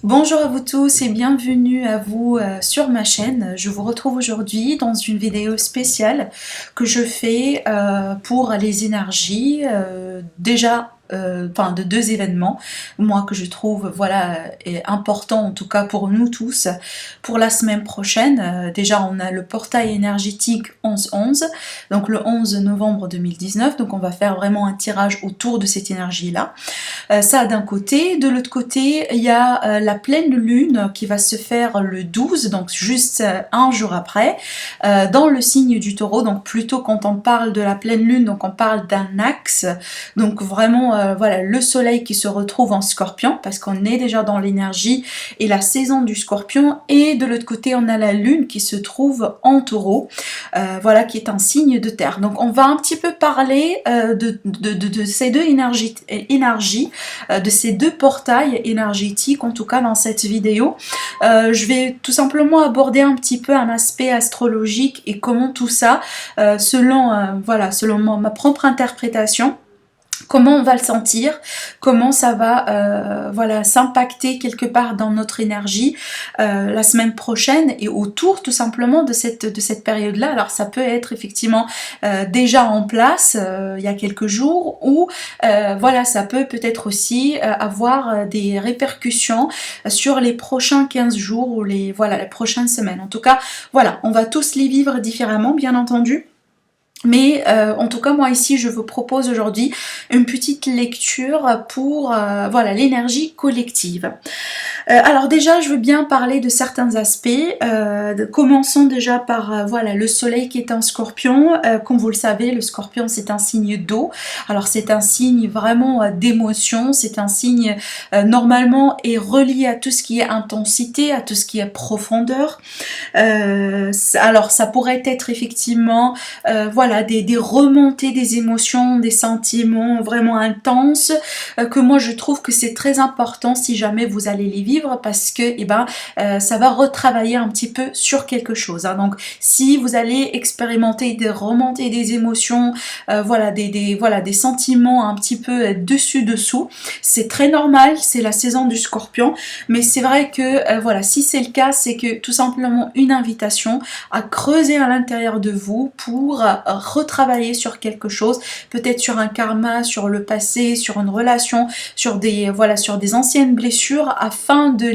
Bonjour à vous tous et bienvenue à vous sur ma chaîne. Je vous retrouve aujourd'hui dans une vidéo spéciale que je fais pour les énergies de deux événements, moi que je trouve important en tout cas pour nous tous pour la semaine prochaine. Déjà on a le portail énergétique 11-11, donc le 11 novembre 2019, donc on va faire vraiment un tirage autour de cette énergie là. Ça d'un côté. De l'autre côté, il y a la pleine lune qui va se faire le 12, donc juste un jour après, dans le signe du taureau. Donc plutôt quand on parle de la pleine lune, donc on parle d'un axe. Donc vraiment, voilà, le soleil qui se retrouve en scorpion, parce qu'on est déjà dans l'énergie et la saison du scorpion. Et de l'autre côté, on a la lune qui se trouve en taureau, voilà, qui est un signe de terre. Donc on va un petit peu parler de ces deux énergies de ces deux portails énergétiques, en tout cas dans cette vidéo. Je vais tout simplement aborder un petit peu un aspect astrologique et comment tout ça, selon ma propre interprétation, comment on va le sentir, comment ça va s'impacter quelque part dans notre énergie la semaine prochaine et autour tout simplement de cette période-là. Alors ça peut être effectivement déjà en place il y a quelques jours ou ça peut peut-être aussi avoir des répercussions sur les prochains 15 jours ou les prochaines semaines. En tout cas, voilà, on va tous les vivre différemment, bien entendu. Mais en tout cas, moi ici, je vous propose aujourd'hui une petite lecture pour l'énergie collective. Alors déjà, je veux bien parler de certains aspects. Commençons déjà par le soleil qui est un scorpion. Comme vous le savez, le scorpion, c'est un signe d'eau. Alors c'est un signe vraiment d'émotion. C'est un signe normalement est relié à tout ce qui est intensité, à tout ce qui est profondeur. Alors ça pourrait être effectivement des remontées des émotions, des sentiments vraiment intenses que moi je trouve que c'est très important si jamais vous allez les vivre parce que ça va retravailler un petit peu sur quelque chose. Hein. Donc si vous allez expérimenter des remontées des émotions, des sentiments un petit peu dessus-dessous, c'est très normal, c'est la saison du scorpion, mais c'est vrai que si c'est le cas, c'est que tout simplement une invitation à creuser à l'intérieur de vous pour retravailler sur quelque chose, peut-être sur un karma, sur le passé, sur une relation, sur des anciennes blessures, afin de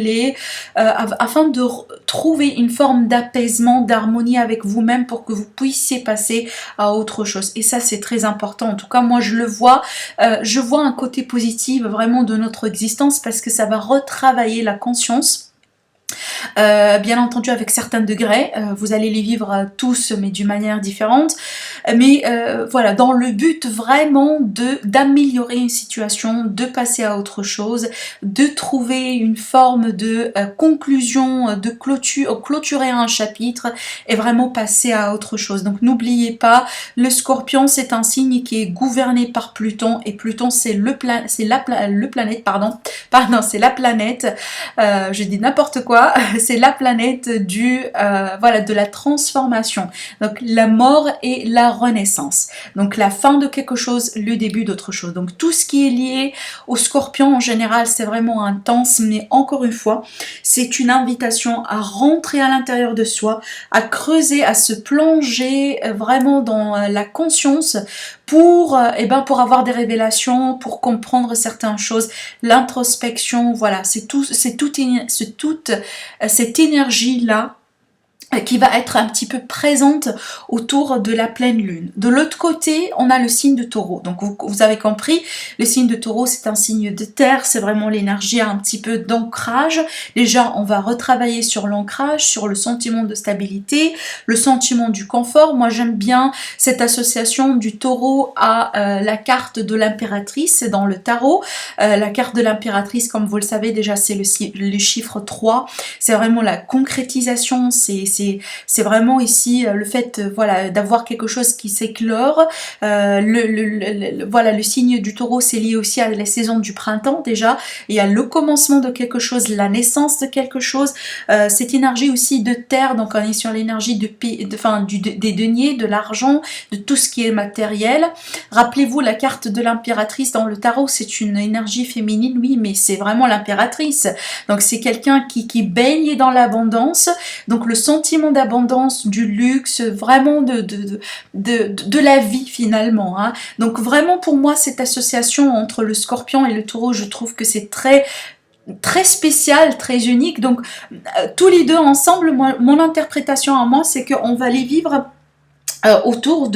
trouver une forme d'apaisement, d'harmonie avec vous-même pour que vous puissiez passer à autre chose. Et ça, c'est très important. En tout cas, moi, je vois un côté positif vraiment de notre existence parce que ça va retravailler la conscience. Bien entendu avec certains degrés, vous allez les vivre tous mais d'une manière différente, mais dans le but vraiment d'améliorer une situation, de passer à autre chose, de trouver une forme de conclusion, de clôturer un chapitre et vraiment passer à autre chose. Donc n'oubliez pas, le scorpion c'est un signe qui est gouverné par Pluton et Pluton c'est la planète, je dis n'importe quoi, c'est la planète de la transformation. Donc la mort et la renaissance. Donc la fin de quelque chose, le début d'autre chose. Donc tout ce qui est lié au scorpion en général, c'est vraiment intense, mais encore une fois, c'est une invitation à rentrer à l'intérieur de soi, à creuser, à se plonger vraiment dans la conscience pour avoir des révélations, pour comprendre certaines choses, l'introspection, voilà, c'est toute cette énergie-là qui va être un petit peu présente autour de la pleine lune. De l'autre côté, on a le signe de taureau. Donc vous avez compris, le signe de taureau, c'est un signe de terre, c'est vraiment l'énergie un petit peu d'ancrage. Déjà, on va retravailler sur l'ancrage, sur le sentiment de stabilité, le sentiment du confort. Moi, j'aime bien cette association du taureau à la carte de l'impératrice dans le tarot. La carte de l'impératrice, comme vous le savez déjà, c'est le chiffre 3. C'est vraiment la concrétisation, c'est c'est vraiment ici le fait voilà, d'avoir quelque chose qui s'éclore. Voilà, le signe du taureau, c'est lié aussi à la saison du printemps déjà, et à le commencement de quelque chose, la naissance de quelque chose. Cette énergie aussi de terre, donc on est sur l'énergie des deniers, de l'argent, de tout ce qui est matériel. Rappelez-vous la carte de l'impératrice dans le tarot, c'est une énergie féminine, oui, mais c'est vraiment l'impératrice. Donc c'est quelqu'un qui baigne dans l'abondance, donc le sentiment d'abondance, du luxe, vraiment de la vie finalement. Hein. Donc vraiment pour moi cette association entre le scorpion et le taureau, je trouve que c'est très spécial, très unique. Donc tous les deux ensemble, mon interprétation à moi, c'est qu'on va les vivre autour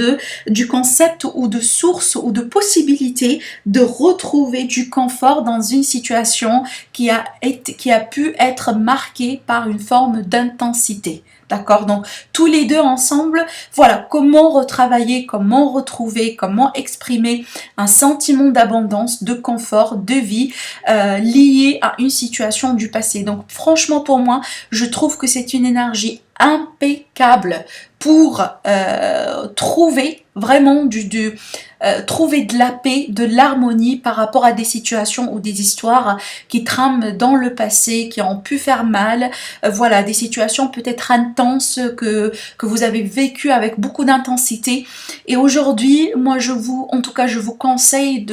du concept ou de source ou de possibilité de retrouver du confort dans une situation qui a pu être marquée par une forme d'intensité. D'accord? Donc, tous les deux ensemble, voilà, comment retravailler, comment retrouver, comment exprimer un sentiment d'abondance, de confort, de vie lié à une situation du passé. Donc, franchement, pour moi, je trouve que c'est une énergie impeccable pour trouver vraiment trouver de la paix, de l'harmonie par rapport à des situations ou des histoires qui trament dans le passé, qui ont pu faire mal, voilà, des situations peut-être intenses que vous avez vécues avec beaucoup d'intensité. Et aujourd'hui, moi en tout cas, je vous conseille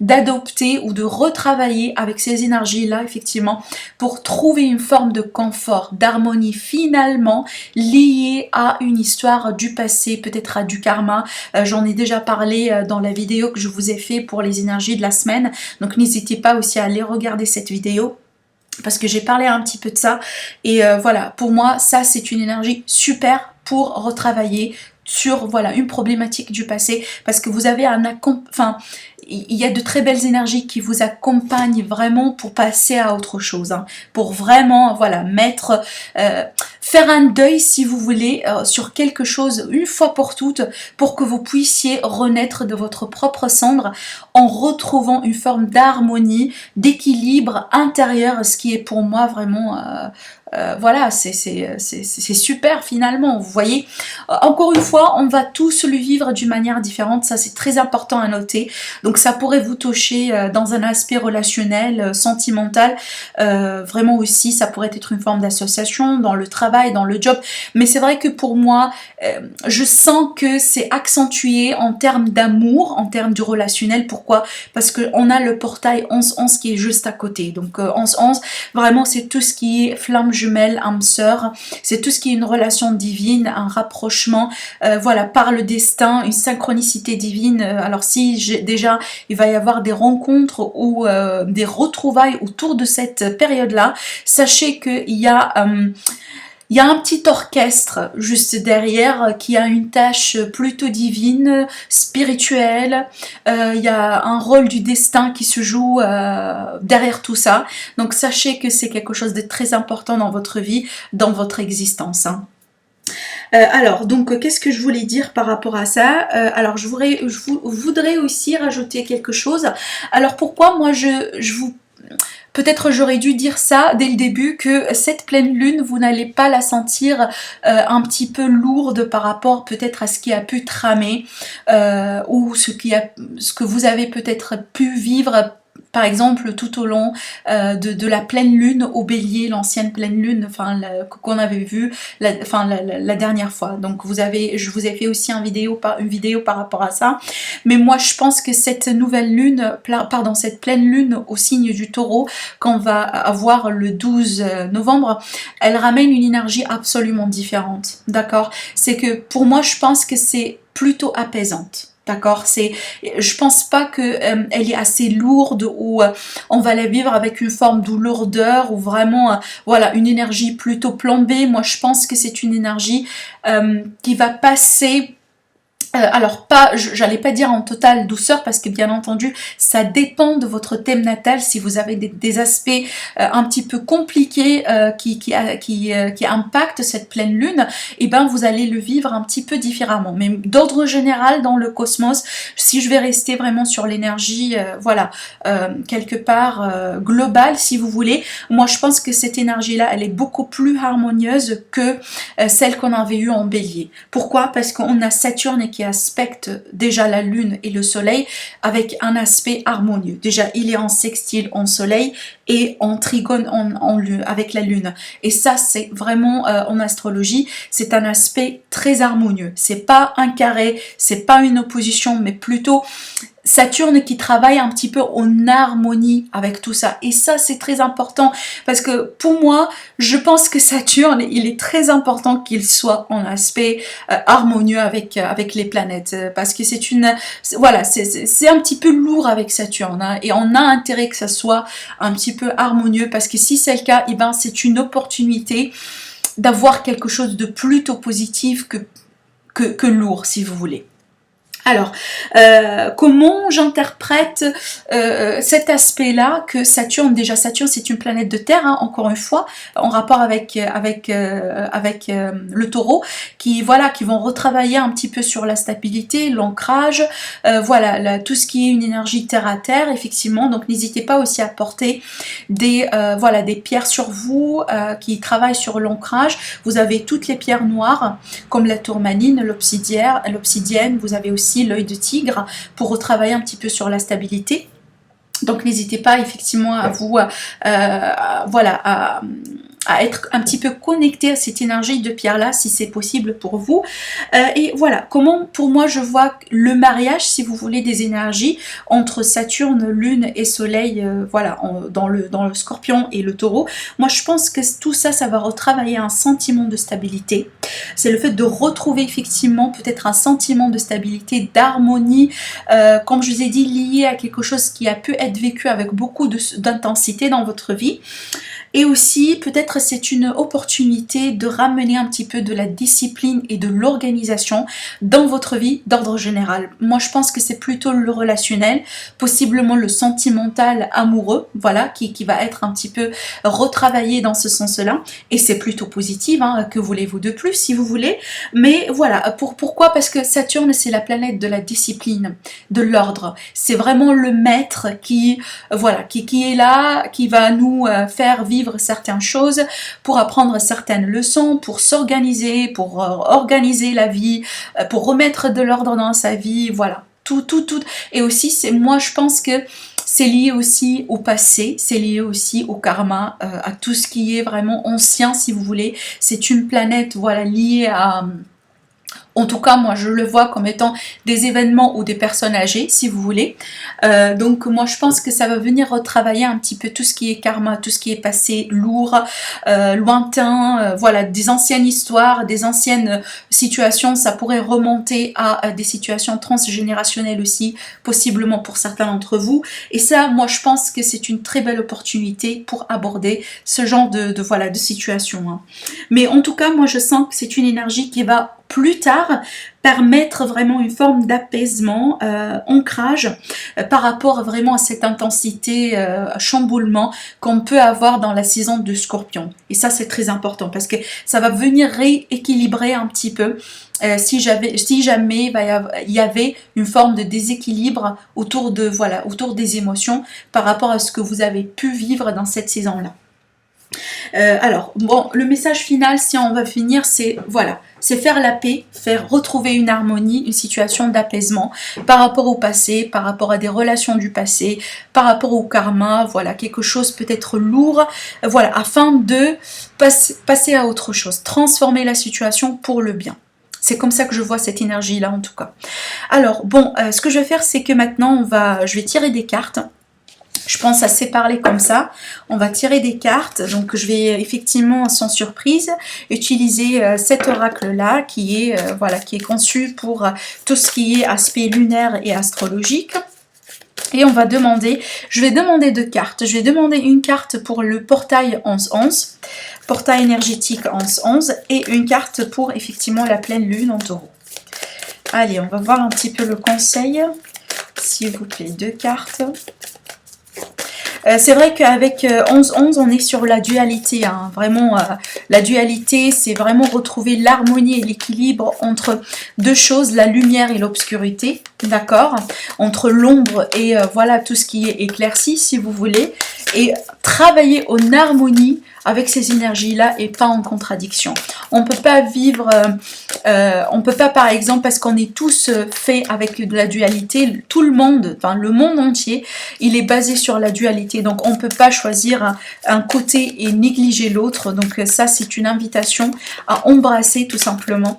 d'adopter ou de retravailler avec ces énergies-là, effectivement, pour trouver une forme de confort, d'harmonie finalement liée à une histoire du passé, peut-être à du karma. J'en ai déjà parlé dans la vidéo que je vous ai fait pour les énergies de la semaine, donc n'hésitez pas aussi à aller regarder cette vidéo parce que j'ai parlé un petit peu de ça. Et voilà, pour moi ça c'est une énergie super pour retravailler sur voilà une problématique du passé, parce que vous avez il y a de très belles énergies qui vous accompagnent vraiment pour passer à autre chose, hein, pour vraiment voilà faire un deuil si vous voulez sur quelque chose une fois pour toutes, pour que vous puissiez renaître de votre propre cendre en retrouvant une forme d'harmonie, d'équilibre intérieur, ce qui est pour moi vraiment voilà, c'est super finalement, vous voyez. Encore une fois, on va tous le vivre d'une manière différente, ça c'est très important à noter. Donc ça pourrait vous toucher dans un aspect relationnel, sentimental, vraiment aussi ça pourrait être une forme d'association, dans le travail, dans le job. Mais c'est vrai que pour moi, je sens que c'est accentué en termes d'amour, en termes du relationnel. Pourquoi? Parce qu'on a le portail 11-11 qui est juste à côté. Donc 11-11, vraiment c'est tout ce qui est flamme jumelle, âme sœur, c'est tout ce qui est une relation divine, un rapprochement, voilà, par le destin, une synchronicité divine. Alors si déjà il va y avoir des rencontres ou des retrouvailles autour de cette période-là, sachez qu'il y a un petit orchestre juste derrière qui a une tâche plutôt divine, spirituelle. Il y a un rôle du destin qui se joue derrière tout ça. Donc sachez que c'est quelque chose de très important dans votre vie, dans votre existence. Hein. Alors, donc, qu'est-ce que je voulais dire par rapport à ça? Alors, je voudrais aussi rajouter quelque chose. Alors, pourquoi moi, peut-être j'aurais dû dire ça dès le début, que cette pleine lune, vous n'allez pas la sentir un petit peu lourde par rapport peut-être à ce qui a pu tramer ou ce que vous avez peut-être pu vivre par exemple tout au long de la pleine lune au bélier, l'ancienne pleine lune, enfin qu'on avait vu la dernière fois. Donc je vous ai fait aussi une vidéo par rapport à ça. Mais moi je pense que cette nouvelle lune, pardon, cette pleine lune au signe du taureau qu'on va avoir le 12 novembre, elle ramène une énergie absolument différente. D'accord? C'est que pour moi je pense que c'est plutôt apaisante. D'accord, je pense pas que elle est assez lourde ou on va la vivre avec une forme de lourdeur ou vraiment voilà une énergie plutôt plombée. Moi je pense que c'est une énergie qui va passer Alors pas, j'allais pas dire en totale douceur parce que bien entendu ça dépend de votre thème natal. Si vous avez des aspects un petit peu compliqués qui impactent cette pleine lune, et ben vous allez le vivre un petit peu différemment. Mais d'ordre général dans le cosmos, si je vais rester vraiment sur l'énergie, voilà, quelque part globale si vous voulez, moi je pense que cette énergie là elle est beaucoup plus harmonieuse que celle qu'on avait eue en Bélier. Pourquoi? Parce qu'on a Saturne qui aspecte déjà la lune et le soleil avec un aspect harmonieux. Déjà il est en sextile en soleil et en trigone avec la lune, et ça c'est vraiment en astrologie c'est un aspect très harmonieux. C'est pas un carré, c'est pas une opposition, mais plutôt Saturne qui travaille un petit peu en harmonie avec tout ça. Et ça, c'est très important parce que pour moi, je pense que Saturne, il est très important qu'il soit en aspect harmonieux avec les planètes. Parce que c'est une... Voilà, c'est un petit peu lourd avec Saturne. Hein, et on a intérêt que ça soit un petit peu harmonieux parce que si c'est le cas, eh ben, c'est une opportunité d'avoir quelque chose de plutôt positif que lourd, si vous voulez. Alors, comment j'interprète cet aspect-là que Saturne, déjà Saturne c'est une planète de terre, hein, encore une fois, en rapport avec le taureau, qui vont retravailler un petit peu sur la stabilité, l'ancrage, voilà, tout ce qui est une énergie terre à terre, effectivement, donc n'hésitez pas aussi à porter des pierres sur vous qui travaillent sur l'ancrage. Vous avez toutes les pierres noires, comme la tourmaline, l'obsidienne, vous avez aussi l'œil de tigre pour retravailler un petit peu sur la stabilité. Donc n'hésitez pas effectivement à vous à être un petit peu connecté à cette énergie de pierre là si c'est possible pour vous. Et voilà comment pour moi je vois le mariage, si vous voulez, des énergies entre Saturne, Lune et Soleil, voilà, dans le Scorpion et le Taureau. Moi je pense que tout ça, ça va retravailler un sentiment de stabilité. C'est le fait de retrouver effectivement peut-être un sentiment de stabilité, d'harmonie, comme je vous ai dit, lié à quelque chose qui a pu être vécu avec beaucoup d'intensité dans votre vie. Et aussi, peut-être c'est une opportunité de ramener un petit peu de la discipline et de l'organisation dans votre vie d'ordre général. Moi, je pense que c'est plutôt le relationnel, possiblement le sentimental amoureux, voilà, qui va être un petit peu retravaillé dans ce sens-là. Et c'est plutôt positif, hein, que voulez-vous de plus, si vous voulez. Mais voilà, pourquoi? Parce que Saturne, c'est la planète de la discipline, de l'ordre. C'est vraiment le maître qui est là, qui va nous faire vivre certaines choses, pour apprendre certaines leçons, pour s'organiser, pour organiser la vie, pour remettre de l'ordre dans sa vie, voilà, tout. Et aussi, moi je pense que c'est lié aussi au passé, c'est lié aussi au karma, à tout ce qui est vraiment ancien, si vous voulez. C'est une planète, voilà, liée à... En tout cas, moi, je le vois comme étant des événements ou des personnes âgées, si vous voulez. Donc, moi, je pense que ça va venir retravailler un petit peu tout ce qui est karma, tout ce qui est passé lourd, lointain, voilà, des anciennes histoires, des anciennes situations. Ça pourrait remonter à des situations transgénérationnelles aussi, possiblement pour certains d'entre vous. Et ça, moi, je pense que c'est une très belle opportunité pour aborder ce genre de situation. Hein. Mais en tout cas, moi, je sens que c'est une énergie qui va plus tard permettre vraiment une forme d'apaisement, ancrage par rapport vraiment à cette intensité, chamboulement qu'on peut avoir dans la saison de Scorpion. Et ça c'est très important parce que ça va venir rééquilibrer un petit peu si jamais il y avait une forme de déséquilibre autour des émotions par rapport à ce que vous avez pu vivre dans cette saison-là. Alors, bon, le message final, si on va finir, c'est voilà, c'est faire la paix, faire retrouver une harmonie, une situation d'apaisement par rapport au passé, par rapport à des relations du passé, par rapport au karma, voilà, quelque chose peut-être lourd, voilà, afin de passer à autre chose, transformer la situation pour le bien. C'est comme ça que je vois cette énergie-là, en tout cas. Alors, bon, ce que je vais faire, c'est que maintenant, je vais tirer des cartes. Je pense à séparer comme ça. On va tirer des cartes. Donc, je vais effectivement, sans surprise, utiliser cet oracle-là qui est conçu pour tout ce qui est aspect lunaire et astrologique. Et on va demander, je vais demander 2 cartes. Je vais demander une carte pour le portail 11-11, portail énergétique 11-11, et une carte pour effectivement la pleine lune en taureau. Allez, on va voir un petit peu le conseil. S'il vous plaît, 2 cartes. C'est vrai qu'avec 11-11, on est sur la dualité. Hein. Vraiment, la dualité, c'est vraiment retrouver l'harmonie et l'équilibre entre deux choses, la lumière et l'obscurité, d'accord? Entre l'ombre et voilà tout ce qui est éclairci, si vous voulez. Et travailler en harmonie avec ces énergies-là et pas en contradiction. On ne peut pas vivre, on ne peut pas par exemple, parce qu'on est tous faits avec de la dualité, tout le monde, enfin le monde entier, il est basé sur la dualité. Donc on ne peut pas choisir un côté et négliger l'autre. Donc ça c'est une invitation à embrasser tout simplement.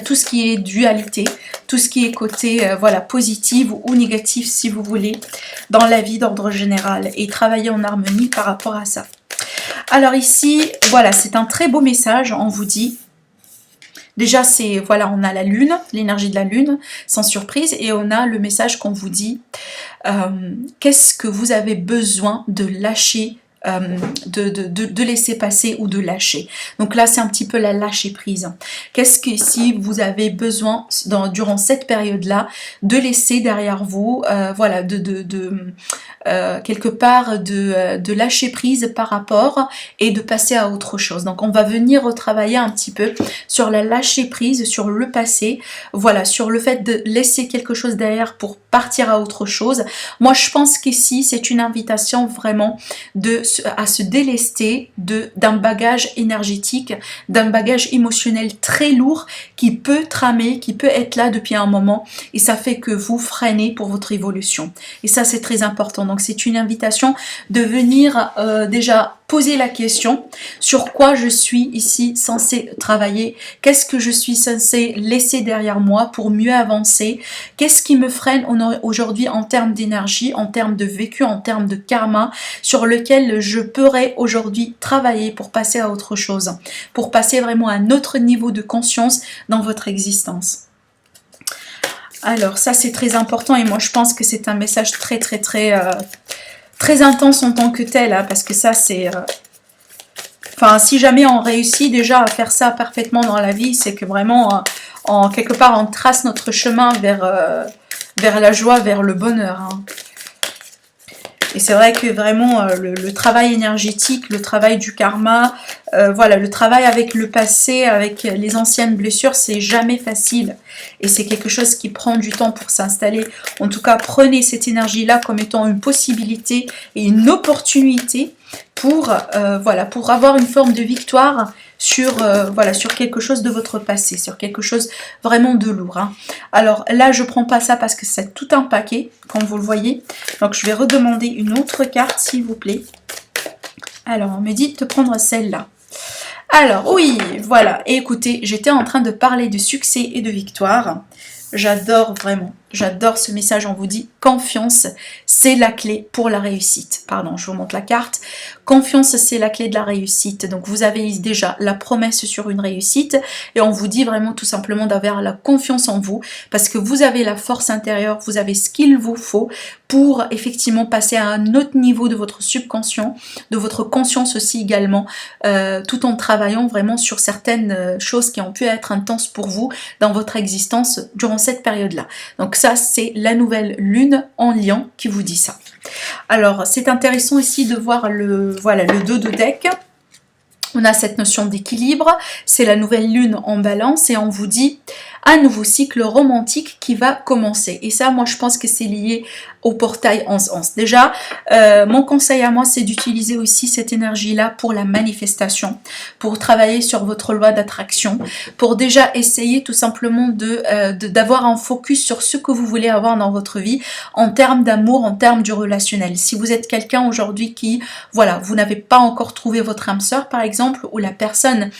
Tout ce qui est dualité, tout ce qui est côté voilà, positif ou négatif si vous voulez, dans la vie d'ordre général et travailler en harmonie par rapport à ça. Alors ici, voilà, c'est un très beau message, on vous dit. Déjà, c'est, voilà, on a la lune, l'énergie de la lune, sans surprise, et on a le message qu'on vous dit. Qu'est-ce que vous avez besoin de lâcher, de laisser passer ou de lâcher. Donc là, c'est un petit peu la lâcher prise. Qu'est-ce que si vous avez besoin, durant cette période-là, de laisser derrière vous, voilà, quelque part de lâcher prise par rapport et de passer à autre chose. Donc on va venir retravailler un petit peu sur la lâcher prise, sur le passé, voilà, sur le fait de laisser quelque chose derrière pour partir à autre chose. Moi je pense qu'ici c'est une invitation vraiment à se délester d'un bagage énergétique, d'un bagage émotionnel très lourd qui peut tramer, qui peut être là depuis un moment et ça fait que vous freinez pour votre évolution. Et ça c'est très important. Donc c'est une invitation de venir déjà poser la question sur quoi je suis ici censé travailler, qu'est-ce que je suis censé laisser derrière moi pour mieux avancer, qu'est-ce qui me freine aujourd'hui en termes d'énergie, en termes de vécu, en termes de karma, sur lequel je pourrais aujourd'hui travailler pour passer à autre chose, pour passer vraiment à un autre niveau de conscience dans votre existence. Alors ça c'est très important et moi je pense que c'est un message très intense en tant que tel, hein, parce que ça c'est... Enfin, si jamais on réussit déjà à faire ça parfaitement dans la vie, c'est que vraiment, quelque part, on trace notre chemin vers la joie, vers le bonheur. Hein. Et c'est vrai que vraiment, le travail énergétique, le travail du karma, voilà, le travail avec le passé, avec les anciennes blessures, c'est jamais facile. Et c'est quelque chose qui prend du temps pour s'installer. En tout cas, prenez cette énergie-là comme étant une possibilité et une opportunité pour, voilà, pour avoir une forme de victoire sur, voilà, sur quelque chose de votre passé, sur quelque chose vraiment de lourd. Hein. Alors là, je ne prends pas ça parce que c'est tout un paquet, comme vous le voyez. Donc je vais redemander une autre carte, s'il vous plaît. Alors, on me dit de prendre celle-là. Alors, oui, voilà. Et écoutez, j'étais en train de parler de succès et de victoire. J'adore vraiment, j'adore ce message. On vous dit confiance, c'est la clé pour la réussite. Pardon, je vous montre la carte. Confiance, c'est la clé de la réussite. Donc vous avez déjà la promesse sur une réussite et on vous dit vraiment tout simplement d'avoir la confiance en vous parce que vous avez la force intérieure, vous avez ce qu'il vous faut pour effectivement passer à un autre niveau de votre subconscient, de votre conscience aussi également, tout en travaillant vraiment sur certaines choses qui ont pu être intenses pour vous dans votre existence durant cette période-là. Donc ça, c'est la nouvelle lune en Lion qui vous dit ça. Alors, c'est intéressant ici de voir voilà, le dos de deck. On a cette notion d'équilibre, c'est la nouvelle lune en balance et on vous dit un nouveau cycle romantique qui va commencer. Et ça, moi, je pense que c'est lié au portail 11-11. Déjà, mon conseil à moi, c'est d'utiliser aussi cette énergie-là pour la manifestation, pour travailler sur votre loi d'attraction, pour déjà essayer tout simplement d'avoir un focus sur ce que vous voulez avoir dans votre vie en termes d'amour, en termes du relationnel. Si vous êtes quelqu'un aujourd'hui qui, voilà, vous n'avez pas encore trouvé votre âme sœur, par exemple, ou la personne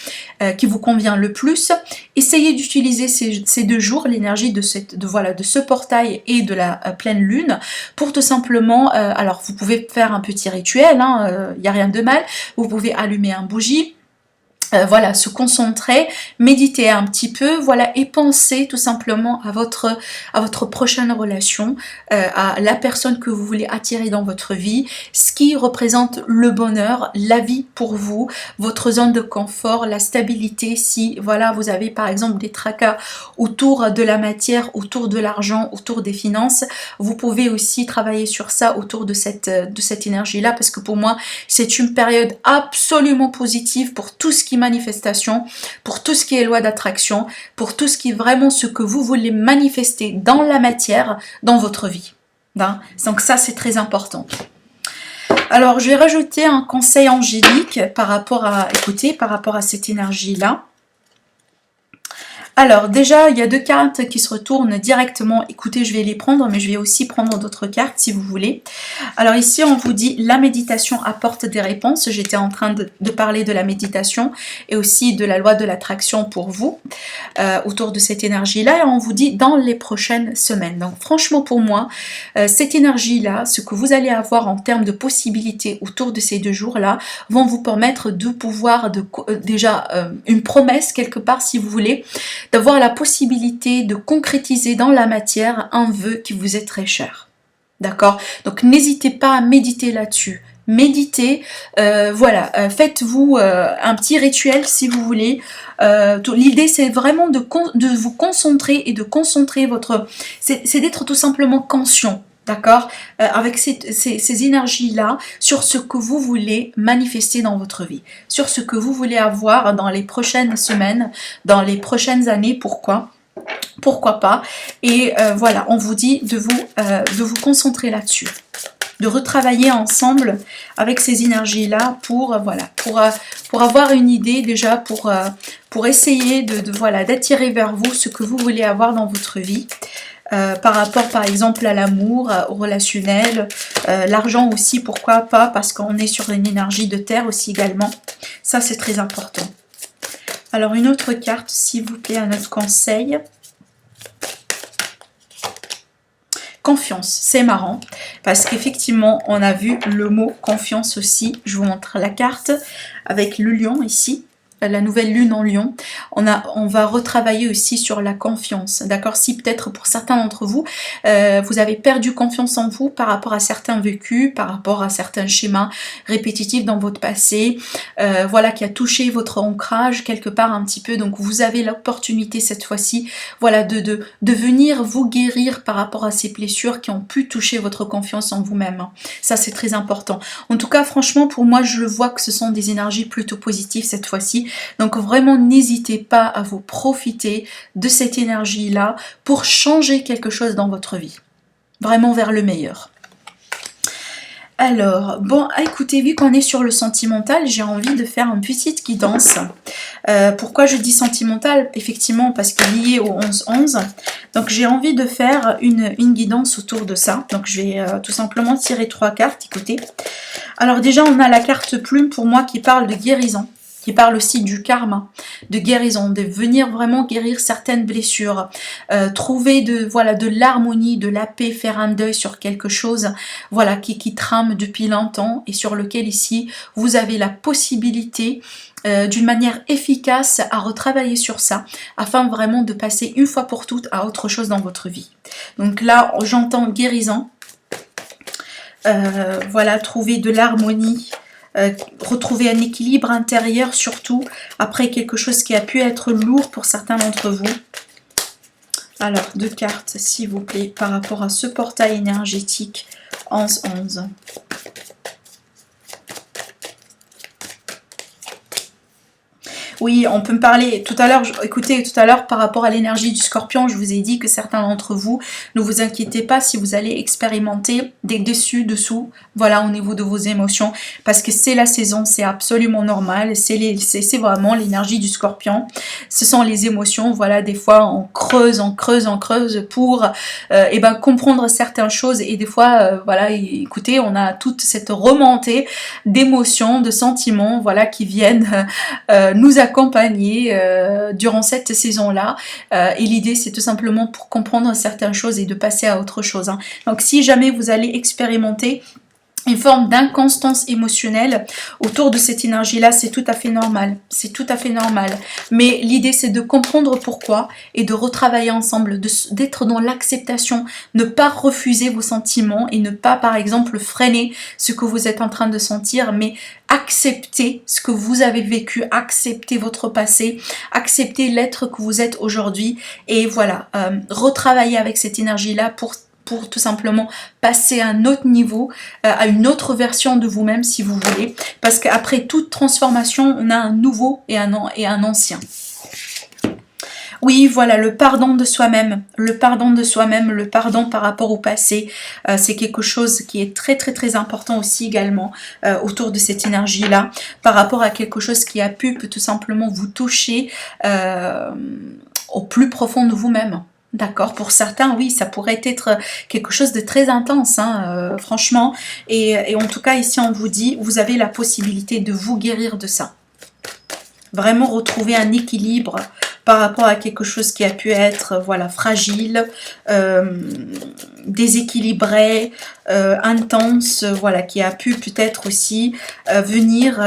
qui vous convient le plus, essayez d'utiliser ces 2 jours, l'énergie de ce portail et de la pleine lune, pour tout simplement, alors vous pouvez faire un petit rituel, il n'y a rien de mal, vous pouvez allumer un bougie, voilà, se concentrer, méditer un petit peu, voilà, et penser tout simplement à votre prochaine relation, à la personne que vous voulez attirer dans votre vie, ce qui représente le bonheur, la vie pour vous, votre zone de confort, la stabilité. Si voilà, vous avez par exemple des tracas autour de la matière, autour de l'argent, autour des finances, vous pouvez aussi travailler sur ça autour de cette énergie-là, parce que pour moi, c'est une période absolument positive pour tout ce qui manifestation, pour tout ce qui est loi d'attraction, pour tout ce qui est vraiment ce que vous voulez manifester dans la matière, dans votre vie. Donc ça, c'est très important. Alors, je vais rajouter un conseil angélique par rapport à, écoutez, par rapport à cette énergie-là. Alors déjà, il y a 2 cartes qui se retournent directement. Écoutez, je vais les prendre, mais je vais aussi prendre d'autres cartes si vous voulez. Alors ici, on vous dit la méditation apporte des réponses. J'étais en train de parler de la méditation et aussi de la loi de l'attraction pour vous autour de cette énergie-là. Et on vous dit dans les prochaines semaines. Donc franchement pour moi, cette énergie-là, ce que vous allez avoir en termes de possibilités autour de ces 2 jours-là, vont vous permettre de pouvoir, déjà une promesse quelque part si vous voulez, d'avoir la possibilité de concrétiser dans la matière un vœu qui vous est très cher. D'accord? Donc n'hésitez pas à méditer là-dessus. Méditez, voilà, faites-vous un petit rituel si vous voulez. L'idée c'est vraiment de vous concentrer et de concentrer votre... C'est d'être tout simplement conscient. D'accord, avec ces énergies-là, sur ce que vous voulez manifester dans votre vie, sur ce que vous voulez avoir dans les prochaines semaines, dans les prochaines années, pourquoi pas. Et voilà, on vous dit de vous concentrer là-dessus, de retravailler ensemble avec ces énergies-là pour voilà, pour avoir une idée déjà, pour essayer voilà, d'attirer vers vous ce que vous voulez avoir dans votre vie. Par rapport par exemple à l'amour, au relationnel, l'argent aussi, pourquoi pas, parce qu'on est sur une énergie de terre aussi également. Ça c'est très important. Alors une autre carte s'il vous plaît, un autre conseil. Confiance, c'est marrant parce qu'effectivement on a vu le mot confiance aussi. Je vous montre la carte avec le lion ici. La nouvelle lune en Lion, on va retravailler aussi sur la confiance, d'accord? Si peut-être pour certains d'entre vous, vous avez perdu confiance en vous par rapport à certains vécus, par rapport à certains schémas répétitifs dans votre passé, voilà, qui a touché votre ancrage quelque part un petit peu, donc vous avez l'opportunité cette fois-ci, voilà, de venir vous guérir par rapport à ces blessures qui ont pu toucher votre confiance en vous-même. Ça c'est très important. En tout cas, franchement, pour moi, je le vois que ce sont des énergies plutôt positives cette fois-ci. Donc vraiment n'hésitez pas à vous profiter de cette énergie-là pour changer quelque chose dans votre vie. Vraiment vers le meilleur. Alors, bon, écoutez, vu qu'on est sur le sentimental, j'ai envie de faire une petite guidance. Pourquoi je dis sentimental? Effectivement, parce qu'il est lié au 11-11. Donc, j'ai envie de faire une guidance autour de ça. Donc, je vais tout simplement tirer 3 cartes, écoutez. Alors déjà, on a la carte plume pour moi qui parle de guérison, qui parle aussi du karma, de guérison, de venir vraiment guérir certaines blessures, trouver de l'harmonie, de la paix, faire un deuil sur quelque chose, voilà, qui trame depuis longtemps et sur lequel ici vous avez la possibilité d'une manière efficace à retravailler sur ça, afin vraiment de passer une fois pour toutes à autre chose dans votre vie. Donc là, j'entends guérison, voilà, trouver de l'harmonie, retrouver un équilibre intérieur surtout, après quelque chose qui a pu être lourd pour certains d'entre vous. Alors, 2 cartes s'il vous plaît, par rapport à ce portail énergétique 11-11. Oui, on peut me parler tout à l'heure, écoutez, tout à l'heure par rapport à l'énergie du scorpion, je vous ai dit que certains d'entre vous, ne vous inquiétez pas si vous allez expérimenter des dessus-dessous, voilà, au niveau de vos émotions, parce que c'est la saison, c'est absolument normal, c'est vraiment l'énergie du scorpion, ce sont les émotions, voilà, des fois on creuse pour comprendre certaines choses, et des fois, voilà, écoutez, on a toute cette remontée d'émotions, de sentiments, voilà, qui viennent nous accompagner durant cette saison-là. Et l'idée, c'est tout simplement pour comprendre certaines choses et de passer à autre chose. Hein. Donc, si jamais vous allez expérimenter une forme d'inconstance émotionnelle autour de cette énergie-là, c'est tout à fait normal. C'est tout à fait normal. Mais l'idée, c'est de comprendre pourquoi et de retravailler ensemble, d'être dans l'acceptation, ne pas refuser vos sentiments et ne pas, par exemple, freiner ce que vous êtes en train de sentir, mais accepter ce que vous avez vécu, accepter votre passé, accepter l'être que vous êtes aujourd'hui et voilà, retravailler avec cette énergie-là pour tout simplement passer à un autre niveau, à une autre version de vous-même si vous voulez. Parce qu'après toute transformation, on a un nouveau et un ancien. Oui, voilà, le pardon de soi-même, le pardon de soi-même, le pardon par rapport au passé, c'est quelque chose qui est très très très important aussi également autour de cette énergie-là, par rapport à quelque chose qui a pu tout simplement vous toucher au plus profond de vous-même. D'accord, pour certains, oui, ça pourrait être quelque chose de très intense, hein, franchement. Et en tout cas, ici, on vous dit, vous avez la possibilité de vous guérir de ça. Vraiment retrouver un équilibre par rapport à quelque chose qui a pu être, voilà, fragile, déséquilibré, intense, voilà, qui a pu peut-être aussi venir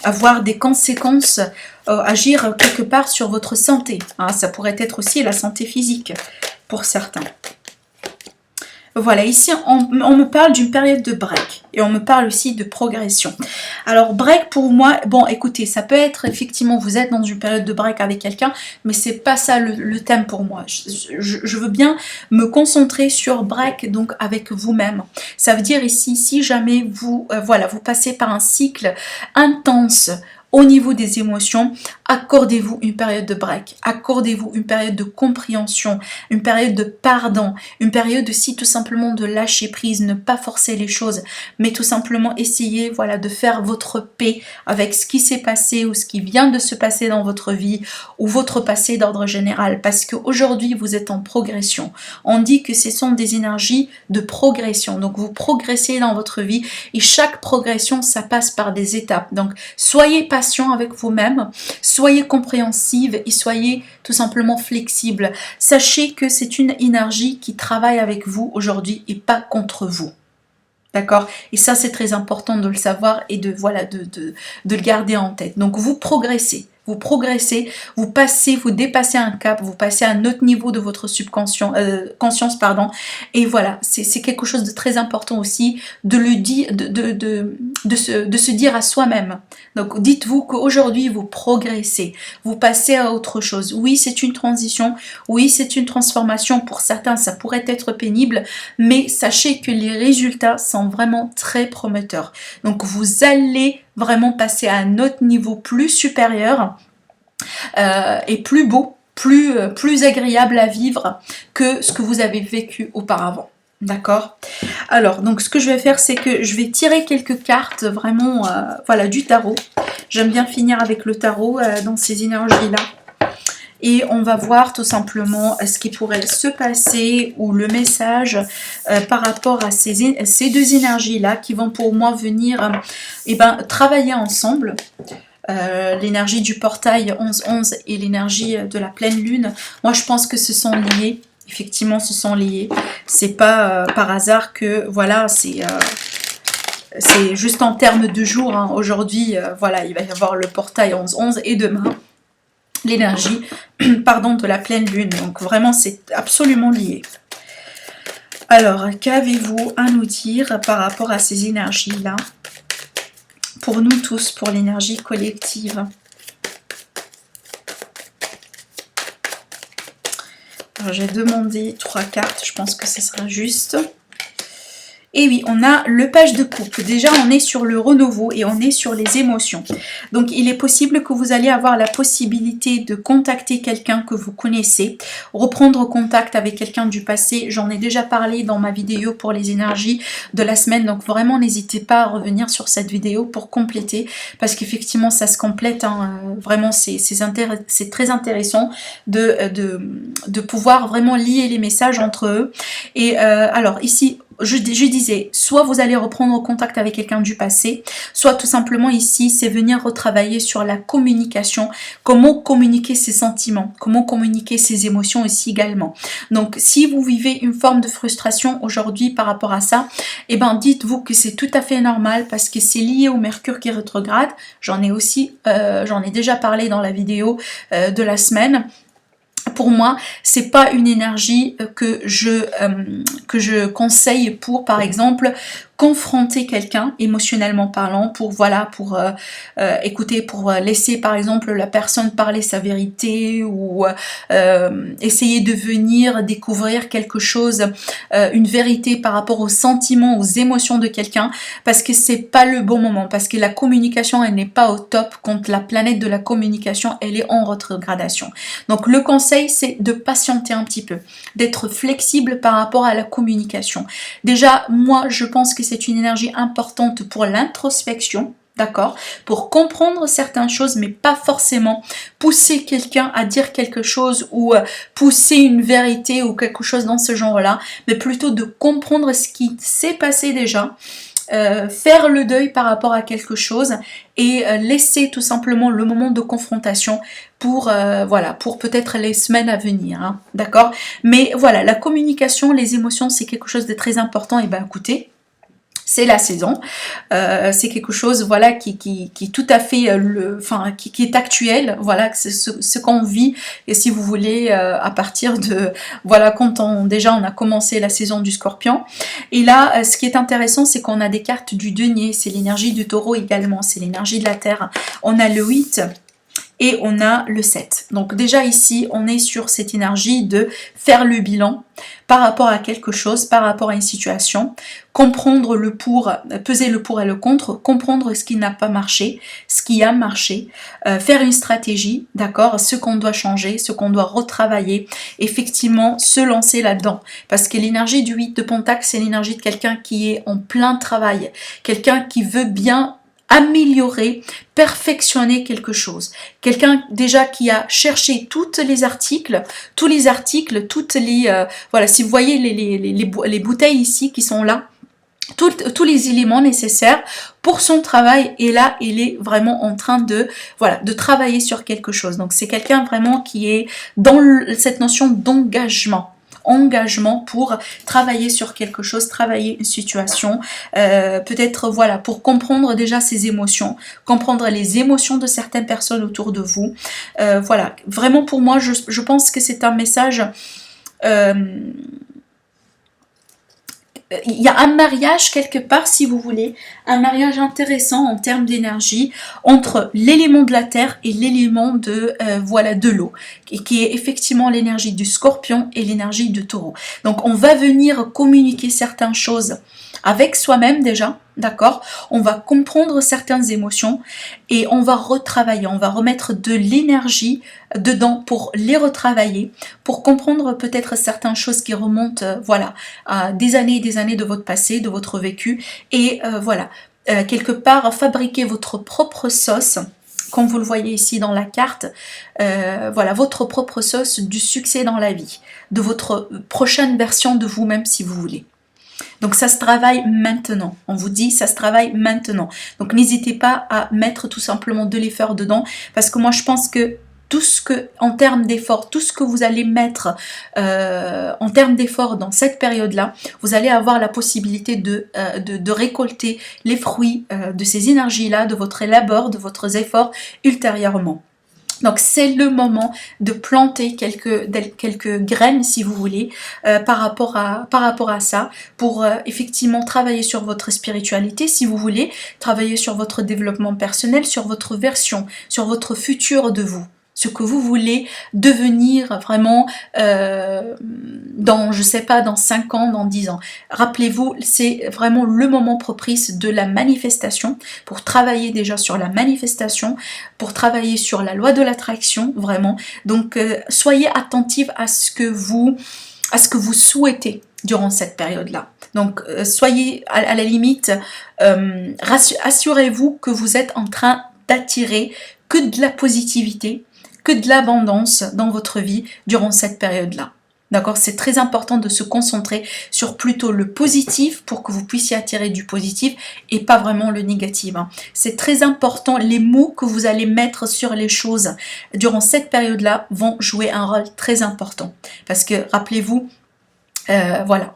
avoir des conséquences, agir quelque part sur votre santé. Hein, ça pourrait être aussi la santé physique pour certains. Voilà, ici on me parle d'une période de break et on me parle aussi de progression. Alors break pour moi, bon écoutez, ça peut être effectivement vous êtes dans une période de break avec quelqu'un, mais c'est pas ça le thème pour moi. Je veux bien me concentrer sur break donc avec vous-même. Ça veut dire ici, si jamais vous, voilà, vous passez par un cycle intense, au niveau des émotions, accordez-vous une période de break, accordez-vous une période de compréhension, une période de pardon, une période aussi tout simplement de lâcher prise, ne pas forcer les choses, mais tout simplement essayer, voilà, de faire votre paix avec ce qui s'est passé ou ce qui vient de se passer dans votre vie ou votre passé d'ordre général, parce qu'aujourd'hui vous êtes en progression. On dit que ce sont des énergies de progression, donc vous progressez dans votre vie et chaque progression ça passe par des étapes, donc soyez patient avec vous-même, soyez compréhensive et soyez tout simplement flexible. Sachez que c'est une énergie qui travaille avec vous aujourd'hui et pas contre vous. D'accord? Et ça, c'est très important de le savoir et de, voilà, de le garder en tête. Donc, vous progressez. Vous progressez, vous passez, vous dépassez un cap, vous passez à un autre niveau de votre subconscient, conscience, pardon. Et voilà, c'est quelque chose de très important aussi de le dire, de se dire à soi-même. Donc dites-vous qu'aujourd'hui vous progressez, vous passez à autre chose. Oui, c'est une transition, oui, c'est une transformation. Pour certains, ça pourrait être pénible, mais sachez que les résultats sont vraiment très prometteurs. Donc vous allez vraiment passer à un autre niveau plus supérieur et plus beau, plus agréable à vivre que ce que vous avez vécu auparavant. D'accord? Alors, donc ce que je vais faire, c'est que je vais tirer quelques cartes vraiment, voilà, du tarot. J'aime bien finir avec le tarot dans ces énergies-là. Et on va voir tout simplement ce qui pourrait se passer ou le message par rapport à ces deux énergies-là qui vont pour moi venir travailler ensemble. L'énergie du portail 11-11 et l'énergie de la pleine lune. Moi, je pense que ce sont liés. Effectivement, ce sont liés. C'est pas par hasard que, voilà, c'est juste en termes de jours. Hein. Aujourd'hui, voilà, il va y avoir le portail 11-11 et demain, l'énergie pardon, de la pleine lune. Donc vraiment, c'est absolument lié. Alors, qu'avez-vous à nous dire par rapport à ces énergies-là? Pour nous tous, pour l'énergie collective. Alors, j'ai demandé 3 cartes, je pense que ce sera juste. Et oui, on a le page de coupe. Déjà, on est sur le renouveau et on est sur les émotions. Donc, il est possible que vous allez avoir la possibilité de contacter quelqu'un que vous connaissez, reprendre contact avec quelqu'un du passé. J'en ai déjà parlé dans ma vidéo pour les énergies de la semaine. Donc, vraiment, n'hésitez pas à revenir sur cette vidéo pour compléter parce qu'effectivement, ça se complète. Hein. Vraiment, c'est très intéressant de pouvoir vraiment lier les messages entre eux. Et alors, ici, je disais disais, soit vous allez reprendre contact avec quelqu'un du passé, soit tout simplement ici, c'est venir retravailler sur la communication, comment communiquer ses sentiments, comment communiquer ses émotions aussi également. Donc, si vous vivez une forme de frustration aujourd'hui par rapport à ça, eh ben, dites-vous que c'est tout à fait normal parce que c'est lié au Mercure qui rétrograde. J'en ai déjà parlé dans la vidéo de la semaine. Pour moi, c'est pas une énergie que je conseille pour, par exemple, confronter quelqu'un émotionnellement parlant, pour écouter, pour laisser par exemple la personne parler sa vérité, ou essayer de venir découvrir quelque chose, une vérité par rapport aux sentiments, aux émotions de quelqu'un, parce que c'est pas le bon moment, parce que la communication elle n'est pas au top quand la planète de la communication elle est en rétrogradation. Donc le conseil c'est de patienter un petit peu, d'être flexible par rapport à la communication. Déjà moi je pense que c'est une énergie importante pour l'introspection, d'accord, pour comprendre certaines choses, mais pas forcément pousser quelqu'un à dire quelque chose ou pousser une vérité ou quelque chose dans ce genre-là, mais plutôt de comprendre ce qui s'est passé déjà, faire le deuil par rapport à quelque chose et laisser tout simplement le moment de confrontation pour pour peut-être les semaines à venir, hein, d'accord. Mais voilà, la communication, les émotions, c'est quelque chose de très important. Et ben écoutez, c'est la saison, c'est quelque chose voilà qui tout à fait qui est actuel, voilà, c'est ce qu'on vit. Et si vous voulez à partir de voilà quand on a commencé la saison du Scorpion. Et là ce qui est intéressant c'est qu'on a des cartes du denier, c'est l'énergie du Taureau également, c'est l'énergie de la Terre. On a le 8 et on a le 7. Donc déjà ici, on est sur cette énergie de faire le bilan par rapport à quelque chose, par rapport à une situation, comprendre le pour, peser le pour et le contre, comprendre ce qui n'a pas marché, ce qui a marché, faire une stratégie, d'accord, ce qu'on doit changer, ce qu'on doit retravailler, effectivement se lancer là-dedans. Parce que l'énergie du 8 de Pentacle, c'est l'énergie de quelqu'un qui est en plein travail, quelqu'un qui veut bien améliorer, perfectionner quelque chose. Quelqu'un déjà qui a cherché tous les articles, toutes les... voilà, si vous voyez les bouteilles ici qui sont là, tous les éléments nécessaires pour son travail, et là il est vraiment en train de travailler sur quelque chose. Donc c'est quelqu'un vraiment qui est dans cette notion d'engagement pour travailler sur quelque chose, travailler une situation, peut-être voilà, pour comprendre déjà ses émotions, comprendre les émotions de certaines personnes autour de vous. Voilà, vraiment pour moi je pense que c'est un message. Il y a un mariage quelque part, si vous voulez, un mariage intéressant en termes d'énergie entre l'élément de la terre et l'élément de l'eau, qui est effectivement l'énergie du Scorpion et l'énergie du Taureau. Donc on va venir communiquer certaines choses avec soi-même déjà, d'accord. On va comprendre certaines émotions et on va retravailler, on va remettre de l'énergie dedans pour les retravailler, pour comprendre peut-être certaines choses qui remontent à des années et des années de votre passé, de votre vécu, et quelque part fabriquer votre propre sauce, comme vous le voyez ici dans la carte, votre propre sauce du succès dans la vie, de votre prochaine version de vous-même si vous voulez. Donc ça se travaille maintenant, on vous dit ça se travaille maintenant. Donc n'hésitez pas à mettre tout simplement de l'effort dedans, parce que moi je pense que tout ce que, en termes d'effort, tout ce que vous allez mettre en termes d'effort dans cette période-là, vous allez avoir la possibilité de récolter les fruits de ces énergies-là, de votre labeur, de votre effort ultérieurement. Donc c'est le moment de planter quelques graines si vous voulez par rapport à ça, pour effectivement travailler sur votre spiritualité si vous voulez, travailler sur votre développement personnel, sur votre version, sur votre futur de vous, ce que vous voulez devenir vraiment dans, je sais pas, dans 5 ans, dans 10 ans. Rappelez-vous, c'est vraiment le moment propice de la manifestation, pour travailler déjà sur la manifestation, pour travailler sur la loi de l'attraction, vraiment. Donc, soyez attentifs à ce que vous souhaitez durant cette période-là. Donc, soyez à la limite, assurez-vous que vous êtes en train d'attirer que de la positivité, que de l'abondance dans votre vie durant cette période-là. D'accord, c'est très important de se concentrer sur plutôt le positif pour que vous puissiez attirer du positif et pas vraiment le négatif, hein. C'est très important, les mots que vous allez mettre sur les choses durant cette période-là vont jouer un rôle très important. Parce que rappelez-vous, voilà,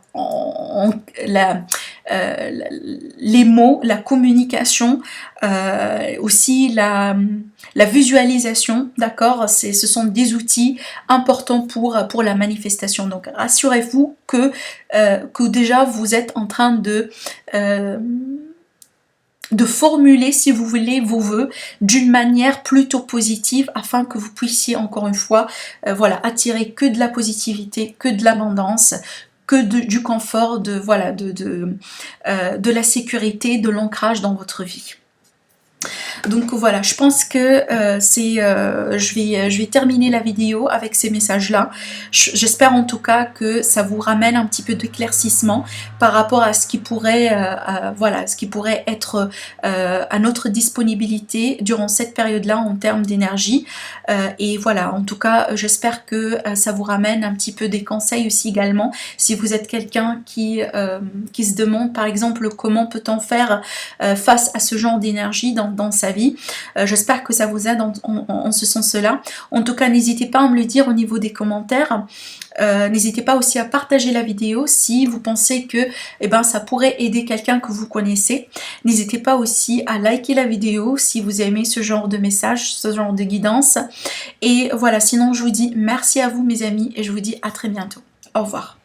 les mots, la communication, aussi la visualisation, d'accord, ce sont des outils importants pour la manifestation. Donc rassurez-vous que déjà vous êtes en train de formuler, si vous voulez, vos vœux d'une manière plutôt positive afin que vous puissiez encore une fois voilà, attirer que de la positivité, que de l'abondance, que du confort, voilà, de la sécurité, de l'ancrage dans votre vie. Donc voilà, je pense que je vais terminer la vidéo avec ces messages-là. J'espère en tout cas que ça vous ramène un petit peu d'éclaircissement par rapport à ce qui pourrait, voilà, ce qui pourrait être à notre disponibilité durant cette période-là en termes d'énergie. Et voilà, en tout cas, j'espère que ça vous ramène un petit peu des conseils aussi également. Si vous êtes quelqu'un qui se demande par exemple comment peut-on faire face à ce genre d'énergie dans sa vie. J'espère que ça vous aide en ce sens-là. En tout cas, n'hésitez pas à me le dire au niveau des commentaires. N'hésitez pas aussi à partager la vidéo si vous pensez que ça pourrait aider quelqu'un que vous connaissez. N'hésitez pas aussi à liker la vidéo si vous aimez ce genre de message, ce genre de guidance. Et voilà, sinon je vous dis merci à vous mes amis et je vous dis à très bientôt. Au revoir.